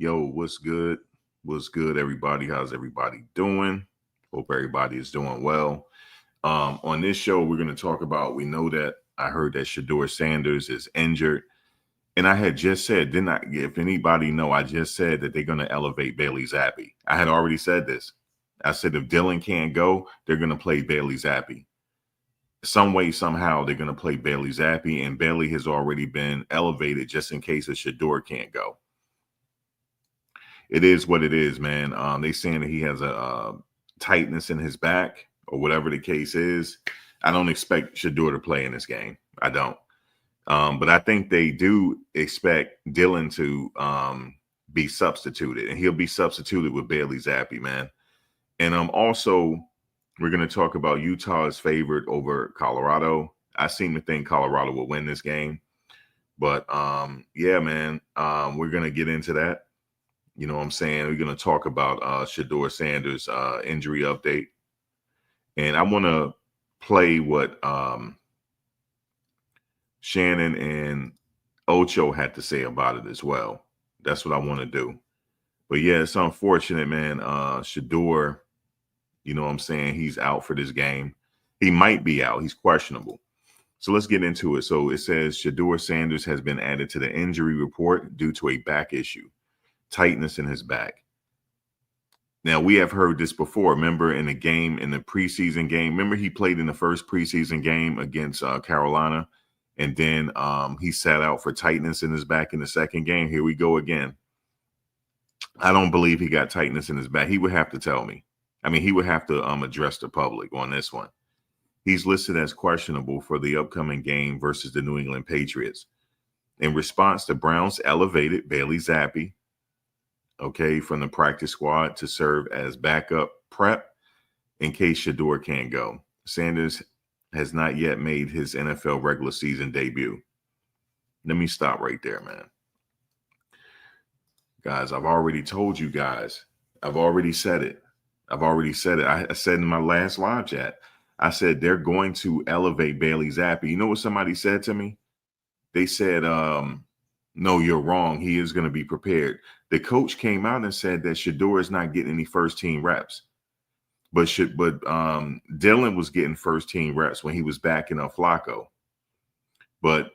Yo, what's good? What's good, everybody? How's everybody doing? Hope everybody is doing well. On this show, we're going to talk about. We know that I heard that Shedeur Sanders is injured, and I had just said, didn't I? If anybody know, I just said that they're going to elevate Bailey Zappe. I had already said this. I said if Dylan can't go, they're going to play Bailey Zappe. Some way, somehow, they're going to play Bailey Zappe, and Bailey has already been elevated just in case a Shedeur can't go. It is what it is, man. They saying that he has a tightness in his back or whatever the case is. I don't expect Shedeur to play in this game. I don't. But I think they do expect Dylan to be substituted, and he'll be substituted with Bailey Zappe, man. And also, we're going to talk about Utah is favored over Colorado. I seem to think Colorado will win this game. But, yeah, man, we're going to get into that. You know what I'm saying? We're going to talk about Shedeur Sanders' injury update. And I want to play what Shannon and Ocho had to say about it as well. That's what I want to do. But, yeah, it's unfortunate, man. Shedeur, you know what I'm saying? He's out for this game. He might be out. He's questionable. So let's get into it. So it says Shedeur Sanders has been added to the injury report due to a back issue. Tightness in his back. Now, we have heard this before. Remember in the preseason game, remember he played in the first preseason game against Carolina, and then he sat out for tightness in his back in the second game. Here we go again. I don't believe he got tightness in his back. He would have to tell me. I mean, he would have to address the public on this one. He's listed as questionable for the upcoming game versus the New England Patriots. In response, the Browns elevated Bailey Zappe, from the practice squad to serve as backup prep in case Shedeur can't go. Sanders has not yet made his NFL regular season debut. Let me stop right there, man. Guys, I've already told you guys. I've already said it. I said in my last live chat, I said they're going to elevate Bailey Zappe. You know what somebody said to me? They said, no, you're wrong. He is going to be prepared. The coach came out and said that Shedeur is not getting any first-team reps. But Dylan was getting first-team reps when he was backing up Flacco. But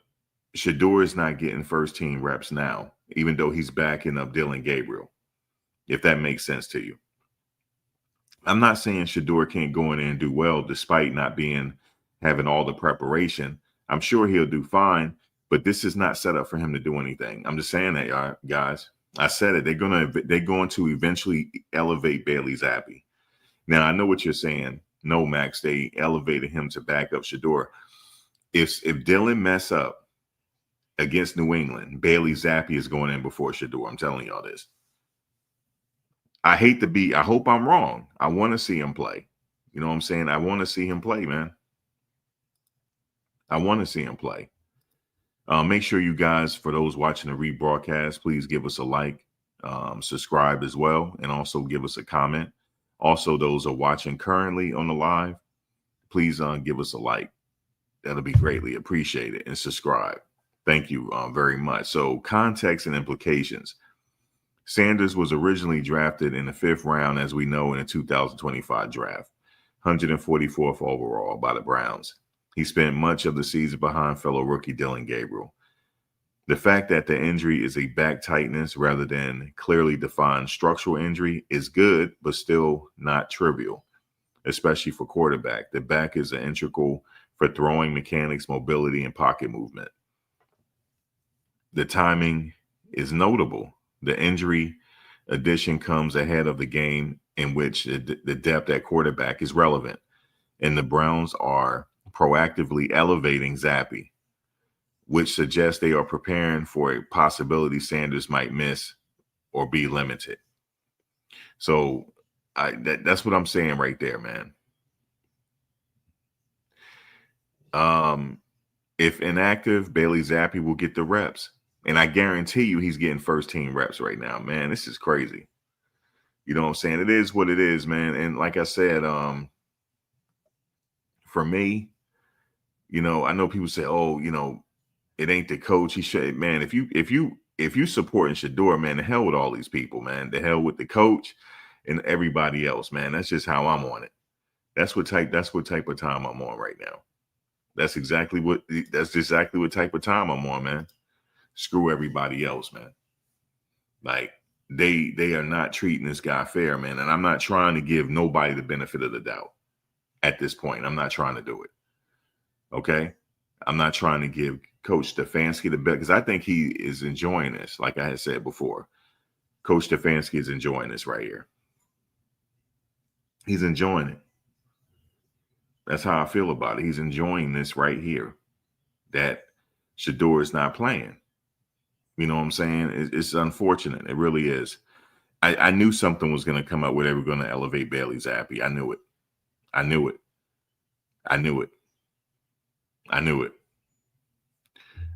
Shedeur is not getting first-team reps now, even though he's backing up Dylan Gabriel, if that makes sense to you. I'm not saying Shedeur can't go in there and do well despite not having all the preparation. I'm sure he'll do fine. But this is not set up for him to do anything. I'm just saying that, guys. I said it. They're going to eventually elevate Bailey Zappe. Now, I know what you're saying. No, Max, they elevated him to back up Shedeur. If Dylan mess up against New England, Bailey Zappe is going in before Shedeur. I'm telling y'all this. I hope I'm wrong. I want to see him play. You know what I'm saying? I want to see him play, man. I want to see him play. Make sure you guys, for those watching the rebroadcast, please give us a like, subscribe as well, and also give us a comment. Also, those who are watching currently on the live, please give us a like. That'll be greatly appreciated, and subscribe. Thank you very much. So, context and implications. Sanders was originally drafted in the 5th round, as we know, in the 2025 draft, 144th overall by the Browns. He spent much of the season behind fellow rookie Dylan Gabriel. The fact that the injury is a back tightness rather than clearly defined structural injury is good, but still not trivial, especially for quarterback. The back is integral for throwing mechanics, mobility, and pocket movement. The timing is notable. The injury addition comes ahead of the game in which the depth at quarterback is relevant, and the Browns are proactively elevating Zappe, which suggests they are preparing for a possibility Sanders might miss or be limited. So that's what I'm saying right there, man. If inactive, Bailey Zappe will get the reps. And I guarantee you he's getting first-team reps right now. Man, this is crazy. You know what I'm saying? It is what it is, man. And like I said, for me, I know people say, oh, it ain't the coach. He should, man, if you if you supporting Shedeur, man, the hell with all these people, man. The hell with the coach and everybody else, man. That's just how I'm on it. That's what type of time I'm on right now. That's exactly what type of time I'm on, man. Screw everybody else, man. Like they are not treating this guy fair, man. And I'm not trying to give nobody the benefit of the doubt at this point. I'm not trying to do it. Okay? I'm not trying to give Coach Stefanski the bet because I think he is enjoying this. Like I had said before, Coach Stefanski is enjoying this right here. He's enjoying it. That's how I feel about it. He's enjoying this right here. That Shedeur is not playing. You know what I'm saying? It's unfortunate. It really is. I knew something was going to come up where they were going to elevate Bailey Zappe. I knew it. I knew it. I knew it. I knew it.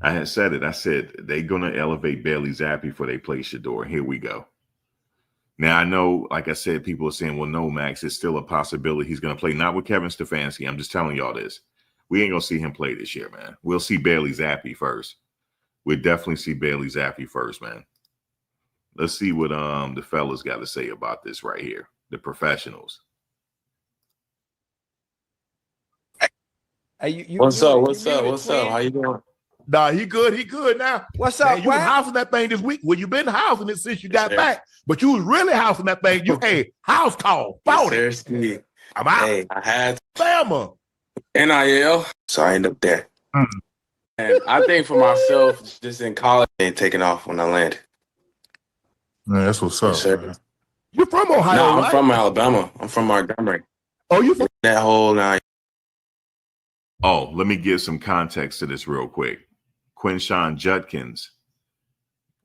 I had said it. I said they're going to elevate Bailey Zappe before they play Shedeur. Here we go. Now, I know, like I said, people are saying, well, no, Max, it's still a possibility he's going to play. Not with Kevin Stefanski. I'm just telling y'all this. We ain't going to see him play this year, man. We'll see Bailey Zappe first. We'll definitely see Bailey Zappe first, man. Let's see what the fellas got to say about this right here. The professionals. Hey, What's up? How you doing? Nah, he good. He good now. What's up? You was housing that thing this week. Well, you been housing it since you got back, but you was really housing that thing. You house call. Bought it. Seriously. I'm out. Hey, I had Bama. NIL, so I end up there. And I think for myself, just in college, ain't taking off when I land. Man, that's what's up. Sir. You're from Ohio, No, I'm right? from Alabama. I'm from Montgomery. Oh, you from That whole now. Oh, let me give some context to this real quick. Quinnshon Judkins.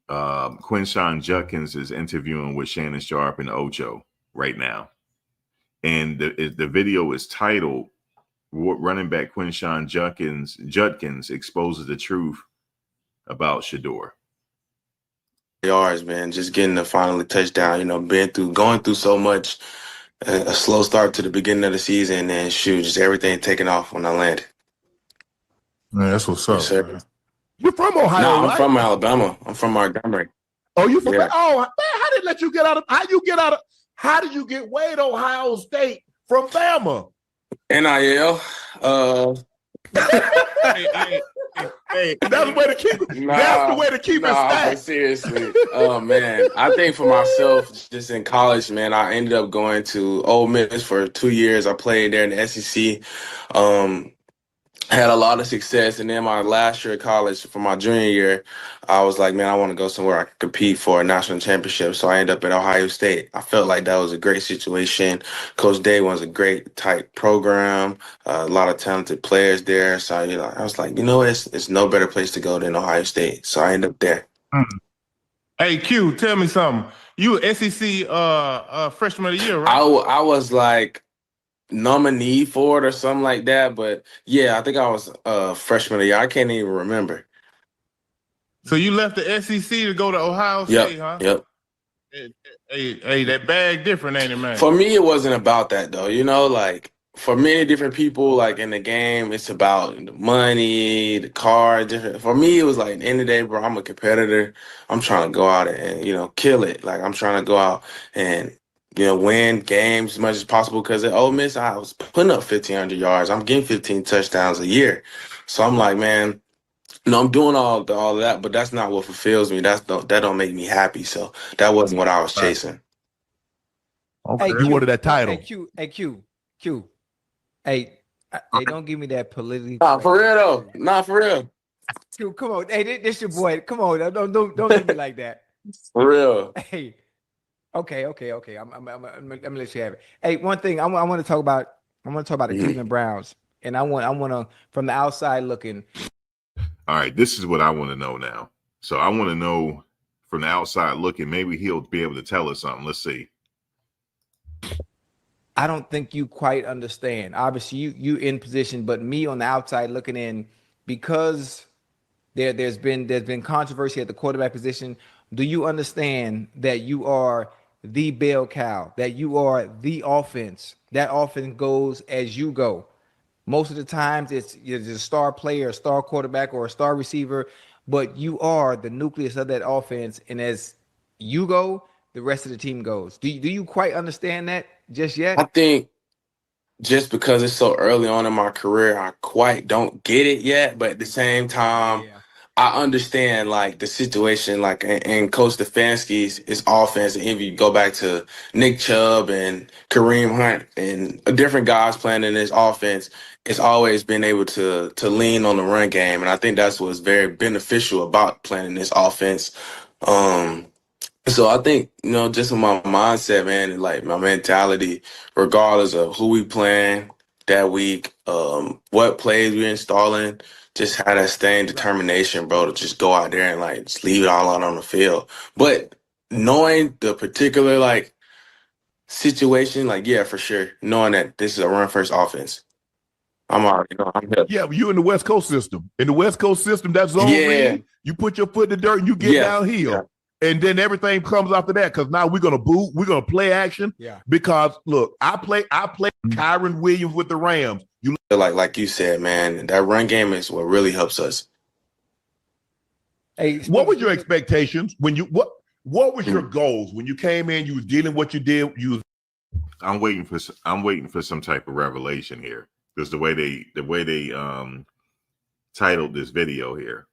Quinnshon Judkins is interviewing with Shannon Sharp and Ocho right now. And the video is titled, Running Back Quinnshon Judkins exposes the truth about Shedeur. Yards, man, just getting the final touchdown, going through so much, a slow start to the beginning of the season, and just everything taking off when I landed. Man, that's what's up. Yes, sir. You're from Ohio, No, I'm right? from Alabama. I'm from Montgomery. Oh, you from? Yeah. Oh, man, how did let you get out of? How did you get way to Ohio State from Bama? NIL. Hey, that's the way to keep it. That's the way to keep it stacked. But seriously, man, I think for myself, just in college, man, I ended up going to Ole Miss for 2 years. I played there in the SEC. Had a lot of success, and then my last year of college, for my junior year, I was like, man, I want to go somewhere I can compete for a national championship. So I ended up at Ohio State. I felt like that was a great situation. Coach Day was a great tight program, a lot of talented players there. So I was like, it's no better place to go than Ohio State. So I ended up there. Hey, Q, tell me something. You SEC freshman of the year, right? I was like nominee for it or something like that, but yeah, I think I was freshman of the year. I can't even remember. So you left the SEC to go to Ohio State, huh? Yep. Hey, that bag different, ain't it, man? For me, it wasn't about that though. Like for many different people, like in the game, it's about the money, the car. Different. For me, it was like at the end of the day, bro, I'm a competitor. I'm trying to go out and kill it. Like I'm trying to go out and win games as much as possible, because at Ole Miss, I was putting up 1,500 yards. I'm getting 15 touchdowns a year. So I'm like, man, I'm doing all of that, but that's not what fulfills me. That don't make me happy. So that wasn't what I was chasing. Okay. Hey, You wanted that title. Hey, Q. Hey, don't give me that politically. Nah, for real though. Nah, for real. Q, come on. Hey, this your boy. Come on. Don't do me like that. For real. Hey. Okay. I'm gonna let you have it. Hey, one thing I want to talk about. I want to talk about the Cleveland Browns, and I want to from the outside looking. All right, this is what I want to know now. So I want to know from the outside looking. Maybe he'll be able to tell us something. Let's see. I don't think you quite understand. Obviously, you in position, but me on the outside looking in, because there's been controversy at the quarterback position. Do you understand that you are the bell cow, that you are the offense? That offense goes as you go. Most of the times it's a star player, a star quarterback, or a star receiver but you are the nucleus of that offense. And as you go, the rest of the team goes. Do you quite understand that just yet? I think just because it's so early on in my career, I quite don't get it yet. But at the same time, I understand like the situation, like and Coach Stefanski's his offense. And if you go back to Nick Chubb and Kareem Hunt and different guys playing in this offense, it's always been able to lean on the run game, and I think that's what's very beneficial about playing in this offense. So I think, just in my mindset, man, and like my mentality, regardless of who we playing that week, what plays we're installing, just have that same determination, bro, to just go out there and like just leave it all out on the field. But knowing the particular like situation, like yeah, for sure, knowing that this is a run first offense, I'm already I'm here. Yeah, you in the West Coast system. In the West Coast system, that zone read, you put your foot in the dirt and you get downhill. Yeah. And then everything comes after that because now we're gonna boot, we're gonna play action. Yeah. Because look, I play Kyron Williams with the Rams. You like you said, man, that run game is what really helps us. Hey, what was your expectations when you what was your goals when you came in? You was dealing what you did. I'm waiting for some type of revelation here because the way they titled this video here,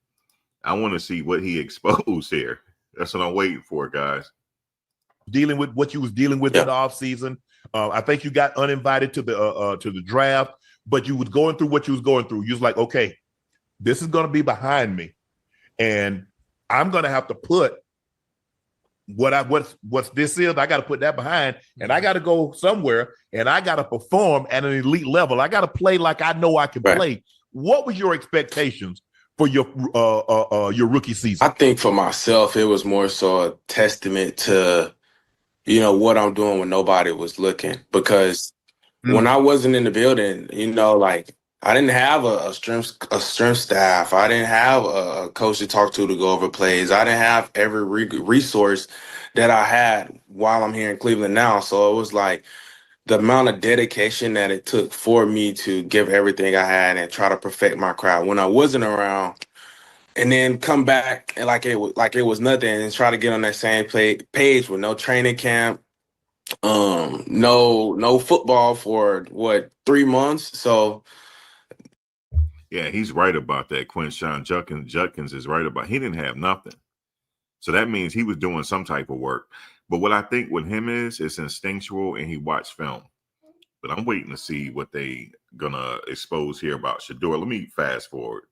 I want to see what he exposed here. That's what I'm waiting for, guys. Dealing with what you was dealing with in the offseason. I think you got uninvited to the draft, but you was going through what you was going through. You was like, okay, this is going to be behind me, and I'm going to have to put what's this is. I got to put that behind, and I got to go somewhere, and I got to perform at an elite level. I got to play like I know I can play. What was your expectations for your rookie season? I think for myself, it was more so a testament to, what I'm doing when nobody was looking. Because when I wasn't in the building, like I didn't have a strength staff. I didn't have a coach to talk to go over plays. I didn't have every resource that I had while I'm here in Cleveland now. So it was like the amount of dedication that it took for me to give everything I had and try to perfect my craft when I wasn't around. And then come back and like it was nothing and try to get on that same page with no training camp, no football for 3 months. So yeah, he's right about that. Quinnshon Judkins is right about he didn't have nothing. So that means he was doing some type of work. But what I think with him is it's instinctual and he watched film. But I'm waiting to see what they gonna expose here about Shedeur. Let me fast forward.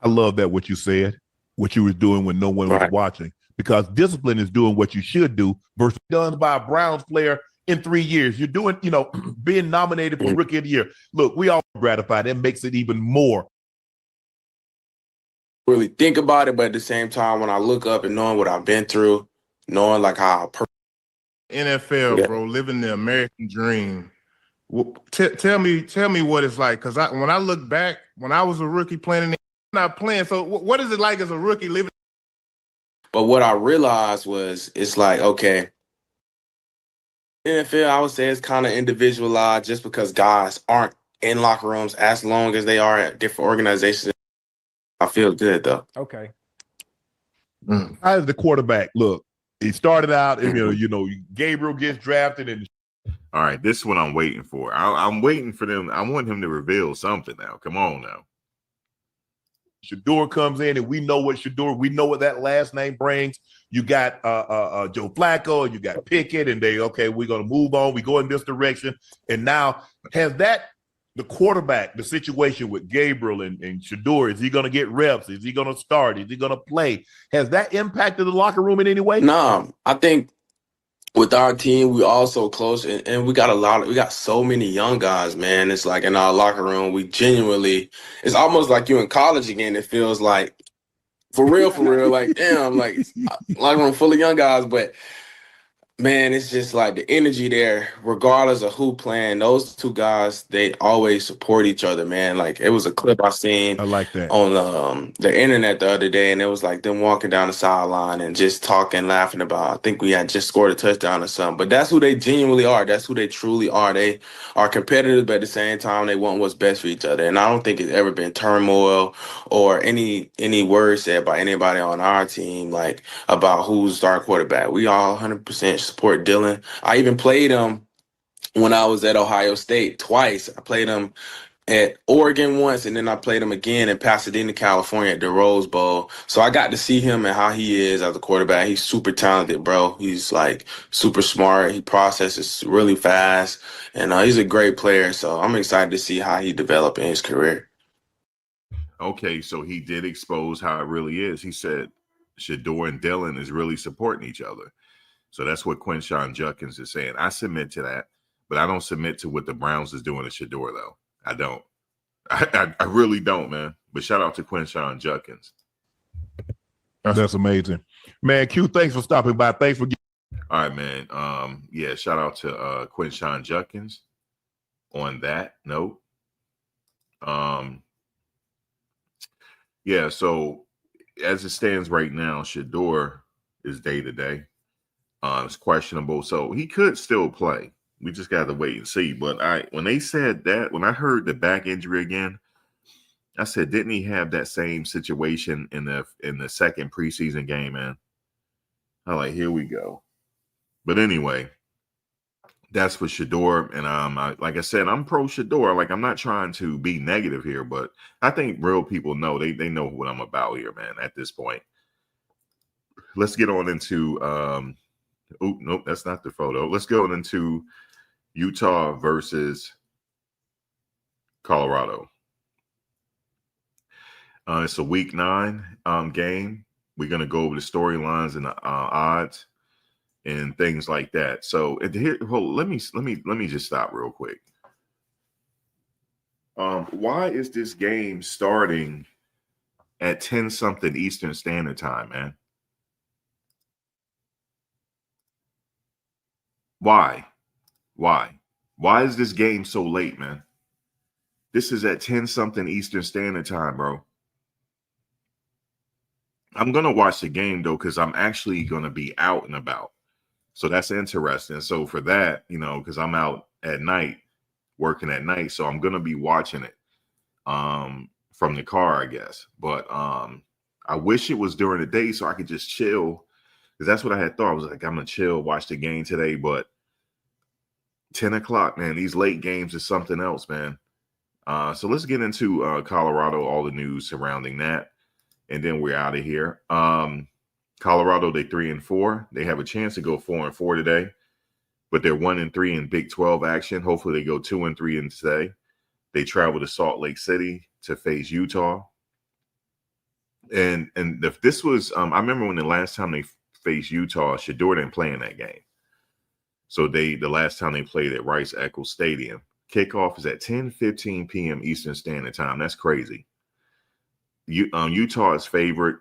I love that what you said, what you were doing when no one was watching, because discipline is doing what you should do versus done by a Browns player in 3 years. You're doing, being nominated for Rookie of the Year. Look, we all gratified. That makes it even more. Really think about it, but at the same time, when I look up and knowing what I've been through, knowing like how NFL, bro, living the American dream. Tell me what it's like, because when I look back, when I was a rookie playing, not playing. So what is it like as a rookie living? But what I realized was it's like, okay, NFL, I would say it's kind of individualized just because guys aren't in locker rooms as long as they are at different organizations. I feel good though. Okay. As the quarterback, look, he started out, and Gabriel gets drafted, and all right, this is what I'm waiting for. I'm waiting for them. I want him to reveal something now. Come on now. Shedeur comes in, and we know what that last name brings. You got Joe Flacco, you got Pickett, and we're going to move on. We go in this direction. And now the quarterback, the situation with Gabriel and Shedeur, is he going to get reps? Is he going to start? Is he going to play? Has that impacted the locker room in any way? No, I think with our team, we all so close, and we got so many young guys, man. It's like in our locker room, we genuinely, it's almost like you in college again. It feels like, for real, like, damn, like locker room full of young guys. But Man, it's just like the energy there, regardless of who playing. Those two guys, they always support each other, man. Like it was a clip I seen I like that. on the internet the other day, and it was like them walking down the sideline and just talking, laughing about. I think we had just scored a touchdown or something. But that's who they genuinely are. That's who they truly are. They are competitive, but at the same time, they want what's best for each other. And I don't think it's ever been turmoil or any words said by anybody on our team like about who's our quarterback. We all 100% support Dylan. I even played him when I was at Ohio State twice. I played him at Oregon once, and then I played him again in Pasadena, California at the Rose Bowl. So I got to see him and how he is as a quarterback. He's super talented, bro. He's like super smart. He processes really fast, and he's a great player. So I'm excited to see how he develop in his career. Okay, so he did expose how it really is. He said Shedeur and Dylan is really supporting each other. So that's what Quinnshon Judkins is saying. I submit to that, but I don't submit to what the Browns is doing to Shedeur, though. I don't. I really don't, man. But shout out to Quinnshon Judkins. That's amazing. Man, Q, thanks for stopping by. Thanks for All right, man. Yeah, shout out to Quinnshon Judkins on that note. Yeah, so as it stands right now, Shedeur is day-to-day. It's questionable, so he could still play. We just got to wait and see. But when they said that, when I heard the back injury again, I said, didn't he have that same situation in the second preseason game, man? I'm like, here we go. But anyway, that's for Shedeur, and like I said, I'm pro Shedeur. Like, I'm not trying to be negative here, but I think real people know they know what I'm about here, man. At this point, let's get on into. Oh, nope, that's not the photo. Let's go into Utah versus Colorado. It's a week 9 game. We're gonna go over the storylines and the odds and things like that. So here, let me just stop real quick. Why is this game starting at 10 something Eastern Standard Time, man? Why? Why is this game so late, man? This is at 10 something Eastern Standard Time, bro. I'm going to watch the game, though, because I'm actually going to be out and about. So that's interesting. So for that, because I'm out at night, working at night, so I'm going to be watching it from the car, I guess. But I wish it was during the day so I could just chill, because that's what I had thought. I was like, I'm going to chill, watch the game today, but 10 o'clock, man, these late games is something else, man. So let's get into Colorado, all the news surrounding that, and then we're out of here. Colorado, they 3-4. They have a chance to go 4-4 today, but they're 1-3 in Big 12 action. Hopefully they go 2-3 in today. They travel to Salt Lake City to face Utah. And if this was, I remember when the last time they faced Utah, Shedeur didn't play in that game. So the last time they played at Rice-Eccles Stadium. Kickoff is at 10:15 p.m. Eastern Standard Time. That's crazy. Utah is favored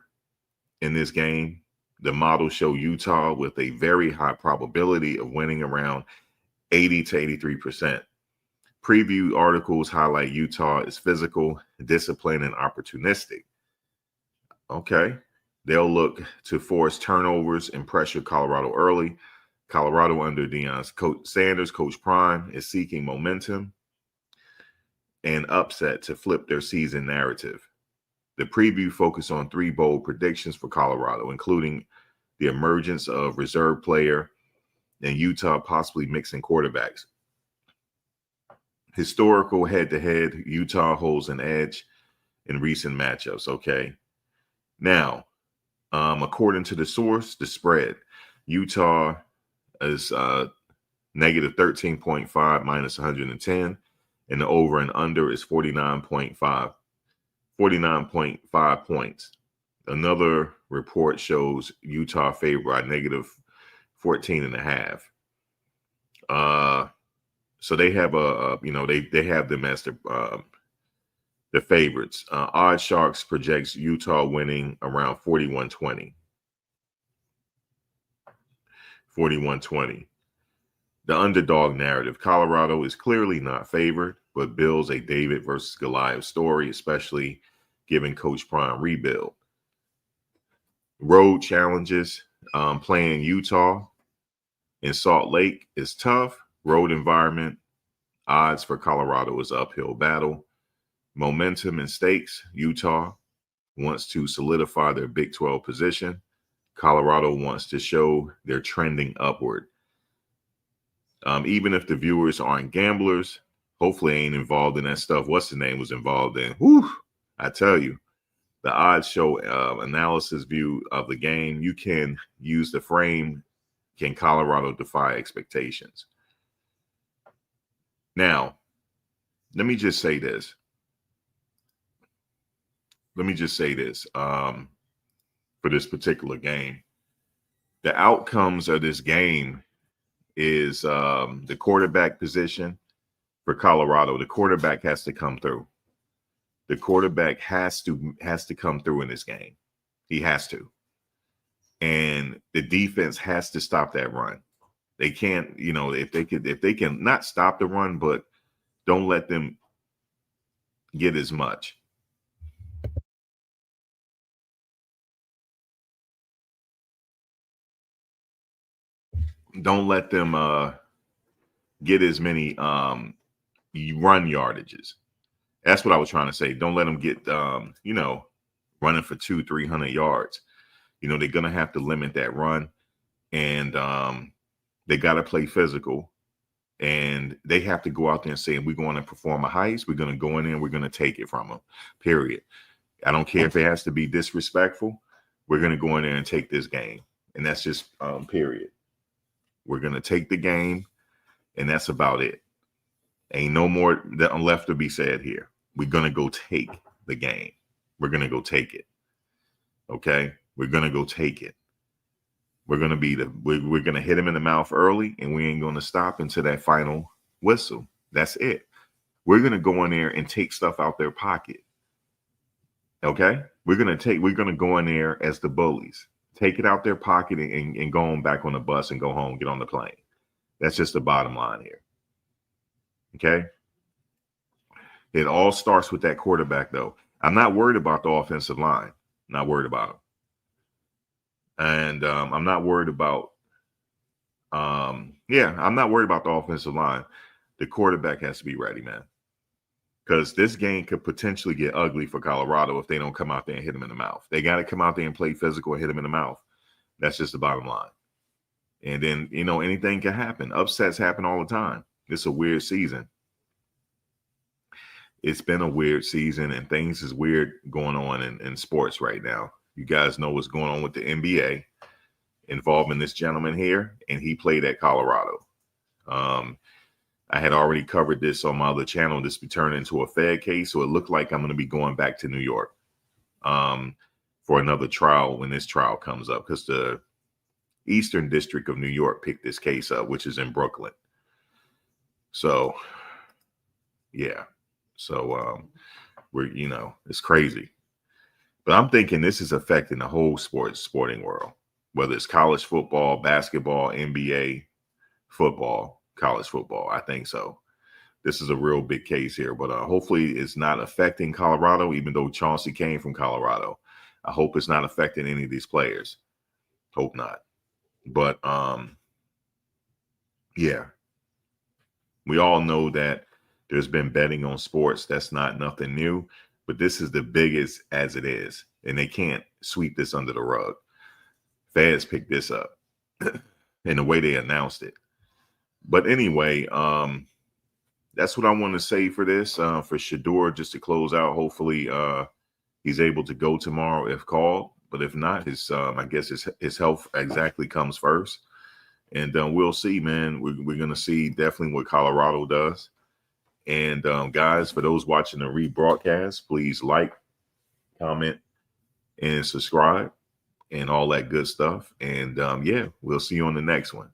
in this game. The models show Utah with a very high probability of winning around 80 to 83%. Preview articles highlight Utah is physical, disciplined, and opportunistic. Okay. They'll look to force turnovers and pressure Colorado early. Colorado under Coach Sanders, Coach Prime, is seeking momentum and upset to flip their season narrative. The preview focused on 3 bold predictions for Colorado, including the emergence of reserve player and Utah possibly mixing quarterbacks. Historical head-to-head, Utah holds an edge in recent matchups, okay? Now, according to the source, the spread, Utah is negative 13.5 minus 110, and the over and under is 49.5 points. Another report shows Utah favored by negative 14.5. So they have they have them as the favorites. Odd Sharks projects Utah winning around 41-20. 41-20. The underdog narrative. Colorado is clearly not favored, but builds a David versus Goliath story, especially given Coach Prime rebuild. Road challenges. Playing Utah in Salt Lake is tough. Road environment. Odds for Colorado is uphill battle. Momentum and stakes. Utah wants to solidify their Big 12 position. Colorado wants to show they're trending upward. Even if the viewers aren't gamblers, hopefully ain't involved in that stuff. What's the name was involved in? Whew, I tell you, the odds show analysis view of the game. You can use the frame. Can Colorado defy expectations? Now, let me just say this. For this particular game, the outcomes of this game is the quarterback position for Colorado. The quarterback has to come through. The quarterback has to come through in this game. He has to. And the defense has to stop that run. They can't, if they can not stop the run, but don't let them get as much. Don't let them get as many run yardages. That's what I was trying to say. Don't let them get, running for 200-300 yards. They're going to have to limit that run, and they got to play physical, and they have to go out there and say, we're going to perform a heist. We're going to go in there and we're going to take it from them, period. I don't care if it has to be disrespectful. We're going to go in there and take this game, and that's just period. We're going to take the game, and that's about it. Ain't no more left to be said here. We're going to go take the game. We're going to go take it. Okay? We're going to go take it. We're going to we're going to hit him in the mouth early, and we ain't going to stop until that final whistle. That's it. We're going to go in there and take stuff out their pocket. Okay? We're going to go in there as the bullies. Take it out their pocket and go on back on the bus and go home, get on the plane. That's just the bottom line here. Okay? It all starts with that quarterback, though. I'm not worried about the offensive line. Not worried about them. And I'm not worried about, I'm not worried about the offensive line. The quarterback has to be ready, man. Because this game could potentially get ugly for Colorado if they don't come out there and hit him in the mouth. They got to come out there and play physical and hit him in the mouth. That's just the bottom line. And then, anything can happen. Upsets happen all the time. It's a weird season. It's been a weird season, and things is weird going on in sports right now. You guys know what's going on with the NBA involving this gentleman here, and he played at Colorado. I had already covered this on my other channel. This be turned into a Fed case, so it looked like I'm going to be going back to New York for another trial when this trial comes up, because the Eastern District of New York picked this case up, which is in Brooklyn. So, yeah. So, it's crazy. But I'm thinking this is affecting the whole sporting world, whether it's college football, basketball, NBA, football, college football. I think so. This is a real big case here, but hopefully it's not affecting Colorado, even though Chauncey came from Colorado. I hope it's not affecting any of these players. Hope not. But, we all know that there's been betting on sports. That's not nothing new, but this is the biggest as it is, and they can't sweep this under the rug. Feds picked this up in the way they announced it. But anyway, that's what I want to say for this, for Shedeur, just to close out. Hopefully he's able to go tomorrow if called, but if not, I guess his health exactly comes first. And we'll see, man. We're going to see definitely what Colorado does. And guys, for those watching the rebroadcast, please like, comment, and subscribe and all that good stuff. And we'll see you on the next one.